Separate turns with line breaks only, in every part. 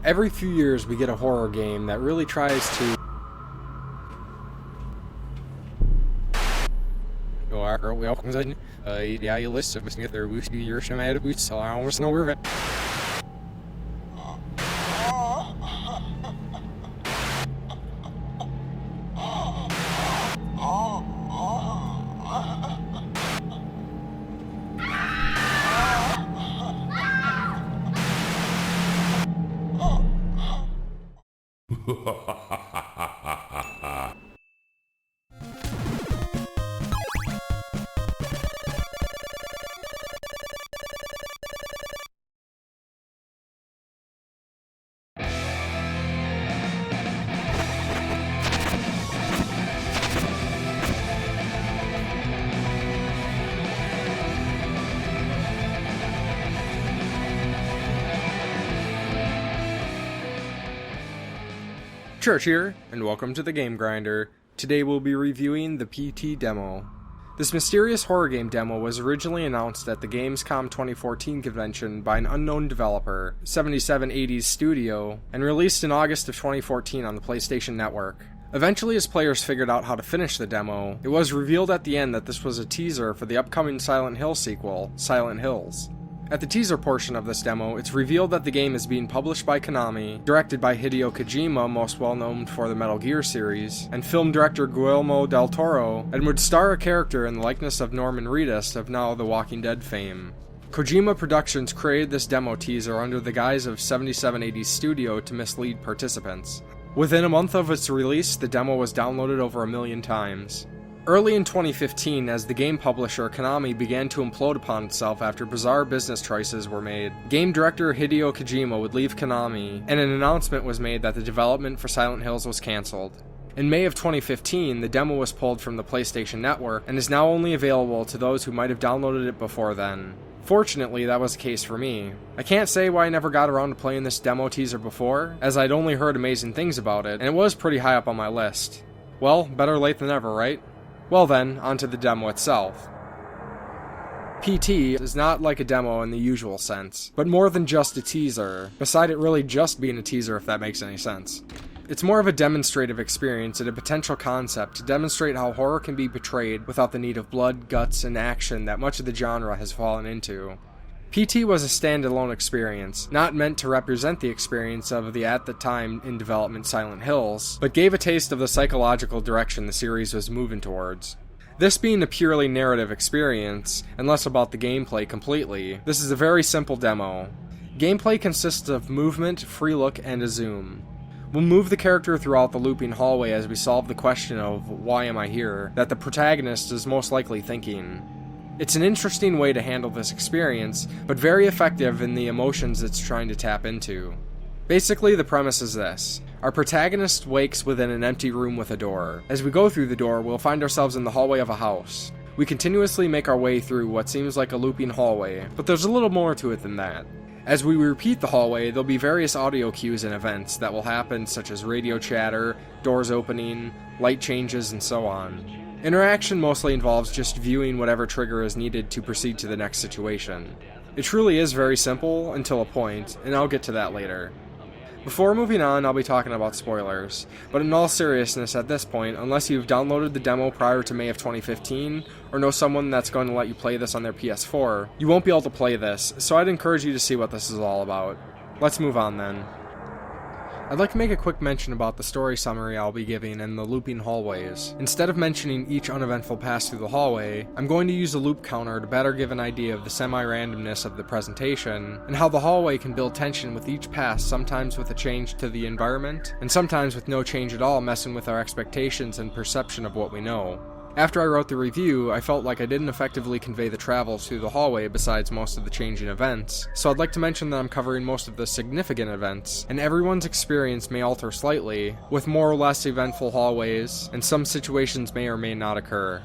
Every few years we get a horror game that really tries to... Church here, and welcome to the Game Grinder. Today we'll be reviewing the PT demo. This mysterious horror game demo was originally announced at the Gamescom 2014 convention by an unknown developer, 7780s Studio, and released in August of 2014 on the PlayStation Network. Eventually, as players figured out how to finish the demo, it was revealed at the end that this was a teaser for the upcoming Silent Hill sequel, Silent Hills. At the teaser portion of this demo, it's revealed that the game is being published by Konami, directed by Hideo Kojima, most well known for the Metal Gear series, and film director Guillermo del Toro, and would star a character in the likeness of Norman Reedus of now The Walking Dead fame. Kojima Productions created this demo teaser under the guise of 7780s Studio to mislead participants. Within a month of its release, the demo was downloaded over 1 million times. Early in 2015, as the game publisher Konami began to implode upon itself after bizarre business choices were made, game director Hideo Kojima would leave Konami, and an announcement was made that the development for Silent Hills was cancelled. In May of 2015, the demo was pulled from the PlayStation Network, and is now only available to those who might have downloaded it before then. Fortunately, that was the case for me. I can't say why I never got around to playing this demo teaser before, as I'd only heard amazing things about it, and it was pretty high up on my list. Well, better late than never, right? Well then, onto the demo itself. PT is not like a demo in the usual sense, but more than just a teaser, beside it really just being a teaser if that makes any sense. It's more of a demonstrative experience and a potential concept to demonstrate how horror can be portrayed without the need of blood, guts, and action that much of the genre has fallen into. PT was a standalone experience, not meant to represent the experience of the at the time in development Silent Hills, but gave a taste of the psychological direction the series was moving towards. This being a purely narrative experience, and less about the gameplay completely, this is a very simple demo. Gameplay consists of movement, free look, and a zoom. We'll move the character throughout the looping hallway as we solve the question of why am I here, that the protagonist is most likely thinking. It's an interesting way to handle this experience, but very effective in the emotions it's trying to tap into. Basically, the premise is this. Our protagonist wakes within an empty room with a door. As we go through the door, we'll find ourselves in the hallway of a house. We continuously make our way through what seems like a looping hallway, but there's a little more to it than that. As we repeat the hallway, there'll be various audio cues and events that will happen, such as radio chatter, doors opening, light changes, and so on. Interaction mostly involves just viewing whatever trigger is needed to proceed to the next situation. It truly is very simple, until a point, and I'll get to that later. Before moving on, I'll be talking about spoilers, but in all seriousness at this point, unless you've downloaded the demo prior to May of 2015, or know someone that's going to let you play this on their PS4, you won't be able to play this, so I'd encourage you to see what this is all about. Let's move on then. I'd like to make a quick mention about the story summary I'll be giving in the looping hallways. Instead of mentioning each uneventful pass through the hallway, I'm going to use a loop counter to better give an idea of the semi-randomness of the presentation, and how the hallway can build tension with each pass, sometimes with a change to the environment, and sometimes with no change at all, messing with our expectations and perception of what we know. After I wrote the review, I felt like I didn't effectively convey the travels through the hallway besides most of the changing events, so I'd like to mention that I'm covering most of the significant events, and everyone's experience may alter slightly, with more or less eventful hallways, and some situations may or may not occur.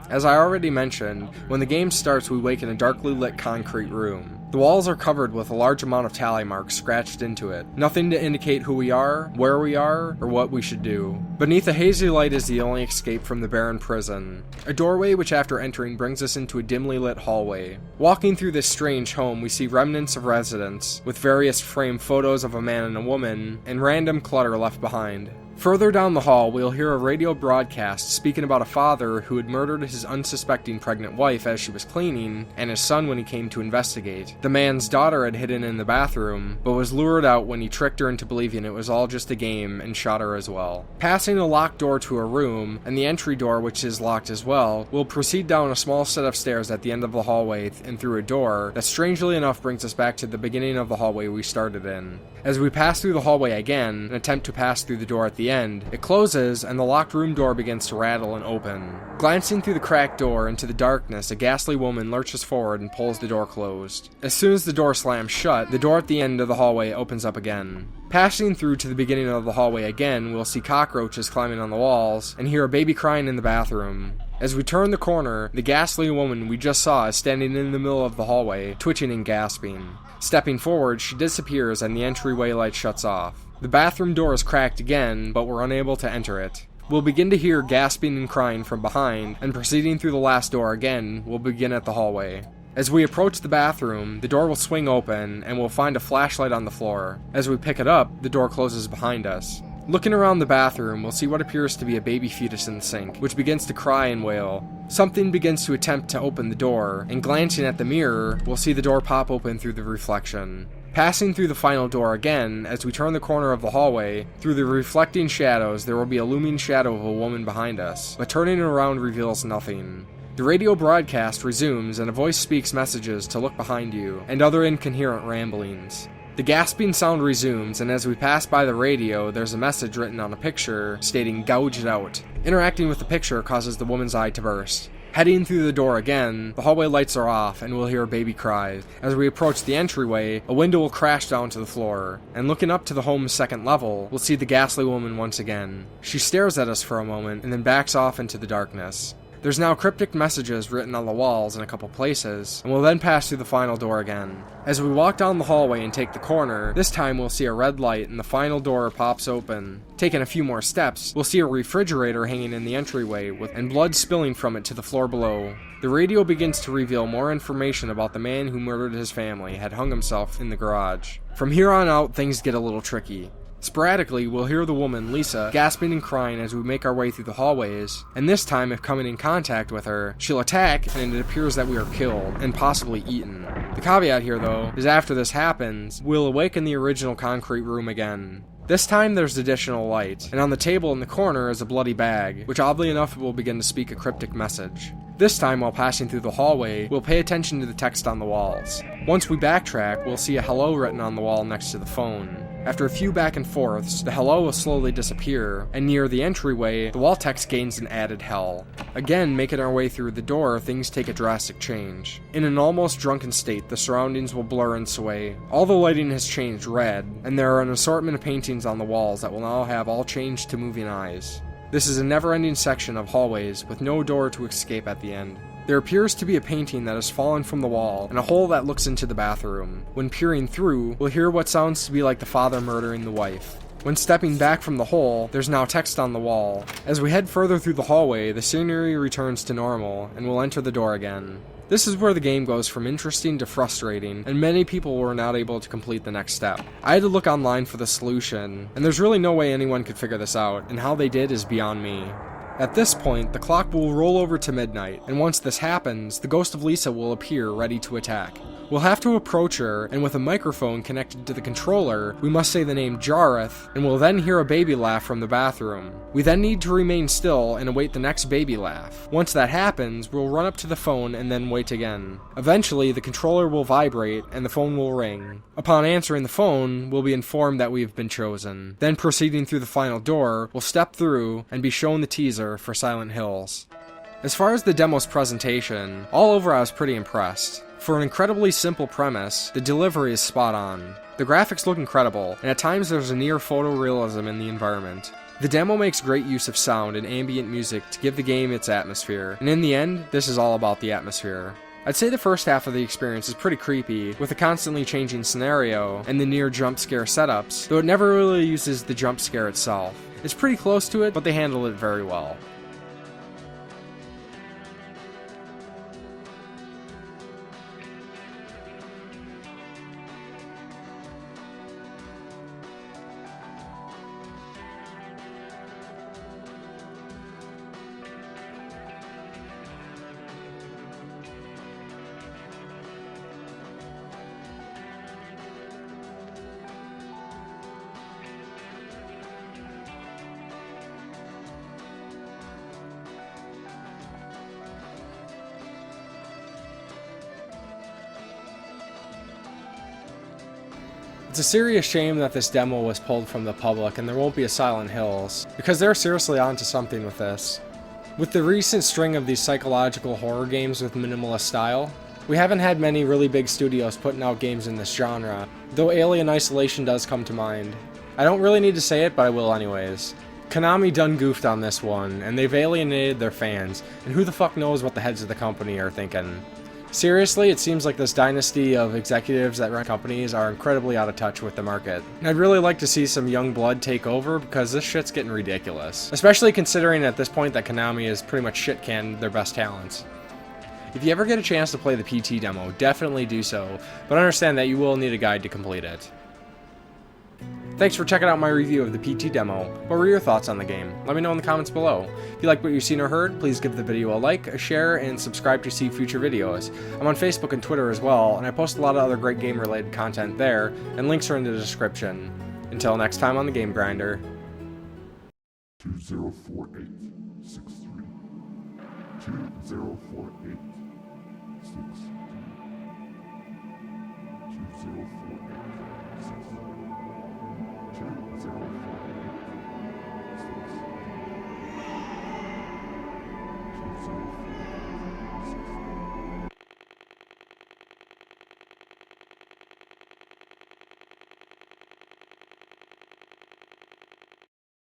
As I already mentioned, when the game starts we wake in a darkly lit concrete room. The walls are covered with a large amount of tally marks scratched into it. Nothing to indicate who we are, where we are, or what we should do. Beneath a hazy light is the only escape from the barren prison. A doorway which after entering brings us into a dimly lit hallway. Walking through this strange home, we see remnants of residents, with various framed photos of a man and a woman, and random clutter left behind. Further down the hall, we'll hear a radio broadcast speaking about a father who had murdered his unsuspecting pregnant wife as she was cleaning, and his son when he came to investigate. The man's daughter had hidden in the bathroom, but was lured out when he tricked her into believing it was all just a game and shot her as well. Passing a locked door to a room, and the entry door which is locked as well, we'll proceed down a small set of stairs at the end of the hallway and through a door that strangely enough brings us back to the beginning of the hallway we started in. As we pass through the hallway again, and attempt to pass through the door at the end, it closes and the locked room door begins to rattle and open. Glancing through the cracked door into the darkness, a ghastly woman lurches forward and pulls the door closed. As soon as the door slams shut, the door at the end of the hallway opens up again. Passing through to the beginning of the hallway again, we'll see cockroaches climbing on the walls and hear a baby crying in the bathroom. As we turn the corner, the ghastly woman we just saw is standing in the middle of the hallway, twitching and gasping. Stepping forward, she disappears and the entryway light shuts off. The bathroom door is cracked again, but we're unable to enter it. We'll begin to hear gasping and crying from behind, and proceeding through the last door again, we'll begin at the hallway. As we approach the bathroom, the door will swing open, and we'll find a flashlight on the floor. As we pick it up, the door closes behind us. Looking around the bathroom, we'll see what appears to be a baby fetus in the sink, which begins to cry and wail. Something begins to attempt to open the door, and glancing at the mirror, we'll see the door pop open through the reflection. Passing through the final door again, as we turn the corner of the hallway, through the reflecting shadows there will be a looming shadow of a woman behind us, but turning around reveals nothing. The radio broadcast resumes and a voice speaks messages to look behind you, and other incoherent ramblings. The gasping sound resumes, and as we pass by the radio, there's a message written on a picture stating "Gouge it out." Interacting with the picture causes the woman's eye to burst. Heading through the door again, the hallway lights are off and we'll hear a baby cry. As we approach the entryway, a window will crash down to the floor, and looking up to the home's second level, we'll see the ghastly woman once again. She stares at us for a moment and then backs off into the darkness. There's now cryptic messages written on the walls in a couple places, and we'll then pass through the final door again. As we walk down the hallway and take the corner, this time we'll see a red light and the final door pops open. Taking a few more steps, we'll see a refrigerator hanging in the entryway and blood spilling from it to the floor below. The radio begins to reveal more information about the man who murdered his family had hung himself in the garage. From here on out, things get a little tricky. Sporadically, we'll hear the woman, Lisa, gasping and crying as we make our way through the hallways, and this time if coming in contact with her, she'll attack and it appears that we are killed, and possibly eaten. The caveat here though, is after this happens, we'll awaken the original concrete room again. This time there's additional light, and on the table in the corner is a bloody bag, which oddly enough will begin to speak a cryptic message. This time while passing through the hallway, we'll pay attention to the text on the walls. Once we backtrack, we'll see a hello written on the wall next to the phone. After a few back and forths, the hello will slowly disappear, and near the entryway, the wall text gains an added hell. Again, making our way through the door, things take a drastic change. In an almost drunken state, the surroundings will blur and sway. All the lighting has changed red, and there are an assortment of paintings on the walls that will now have all changed to moving eyes. This is a never-ending section of hallways with no door to escape at the end. There appears to be a painting that has fallen from the wall, and a hole that looks into the bathroom. When peering through, we'll hear what sounds to be like the father murdering the wife. When stepping back from the hole, there's now text on the wall. As we head further through the hallway, the scenery returns to normal, and we'll enter the door again. This is where the game goes from interesting to frustrating, and many people were not able to complete the next step. I had to look online for the solution, and there's really no way anyone could figure this out, and how they did is beyond me. At this point, the clock will roll over to midnight, and once this happens, the ghost of Lisa will appear ready to attack. We'll have to approach her, and with a microphone connected to the controller, we must say the name Jareth, and we'll then hear a baby laugh from the bathroom. We then need to remain still and await the next baby laugh. Once that happens, we'll run up to the phone and then wait again. Eventually, the controller will vibrate and the phone will ring. Upon answering the phone, we'll be informed that we have been chosen. Then proceeding through the final door, we'll step through and be shown the teaser for Silent Hills. As far as the demo's presentation, all over I was pretty impressed. For an incredibly simple premise, the delivery is spot on. The graphics look incredible, and at times there's a near photorealism in the environment. The demo makes great use of sound and ambient music to give the game its atmosphere, and in the end, this is all about the atmosphere. I'd say the first half of the experience is pretty creepy, with a constantly changing scenario and the near jump scare setups, though it never really uses the jump scare itself. It's pretty close to it, but they handle it very well. It's a serious shame that this demo was pulled from the public and there won't be a Silent Hills, because they're seriously onto something with this. With the recent string of these psychological horror games with minimalist style, we haven't had many really big studios putting out games in this genre, though Alien Isolation does come to mind. I don't really need to say it, but I will anyways. Konami done goofed on this one, and they've alienated their fans, and who the fuck knows what the heads of the company are thinking. Seriously, it seems like this dynasty of executives that run companies are incredibly out of touch with the market. And I'd really like to see some young blood take over, because this shit's getting ridiculous. Especially considering at this point that Konami has pretty much shit-canned their best talents. If you ever get a chance to play the PT demo, definitely do so, but understand that you will need a guide to complete it. Thanks for checking out my review of the PT demo. What were your thoughts on the game? Let me know in the comments below. If you like what you've seen or heard, please give the video a like, a share, and subscribe to see future videos. I'm on Facebook and Twitter as well, and I post a lot of other great game-related content there, and links are in the description. Until next time on the Game Grinder.
204863. 204863. 2048.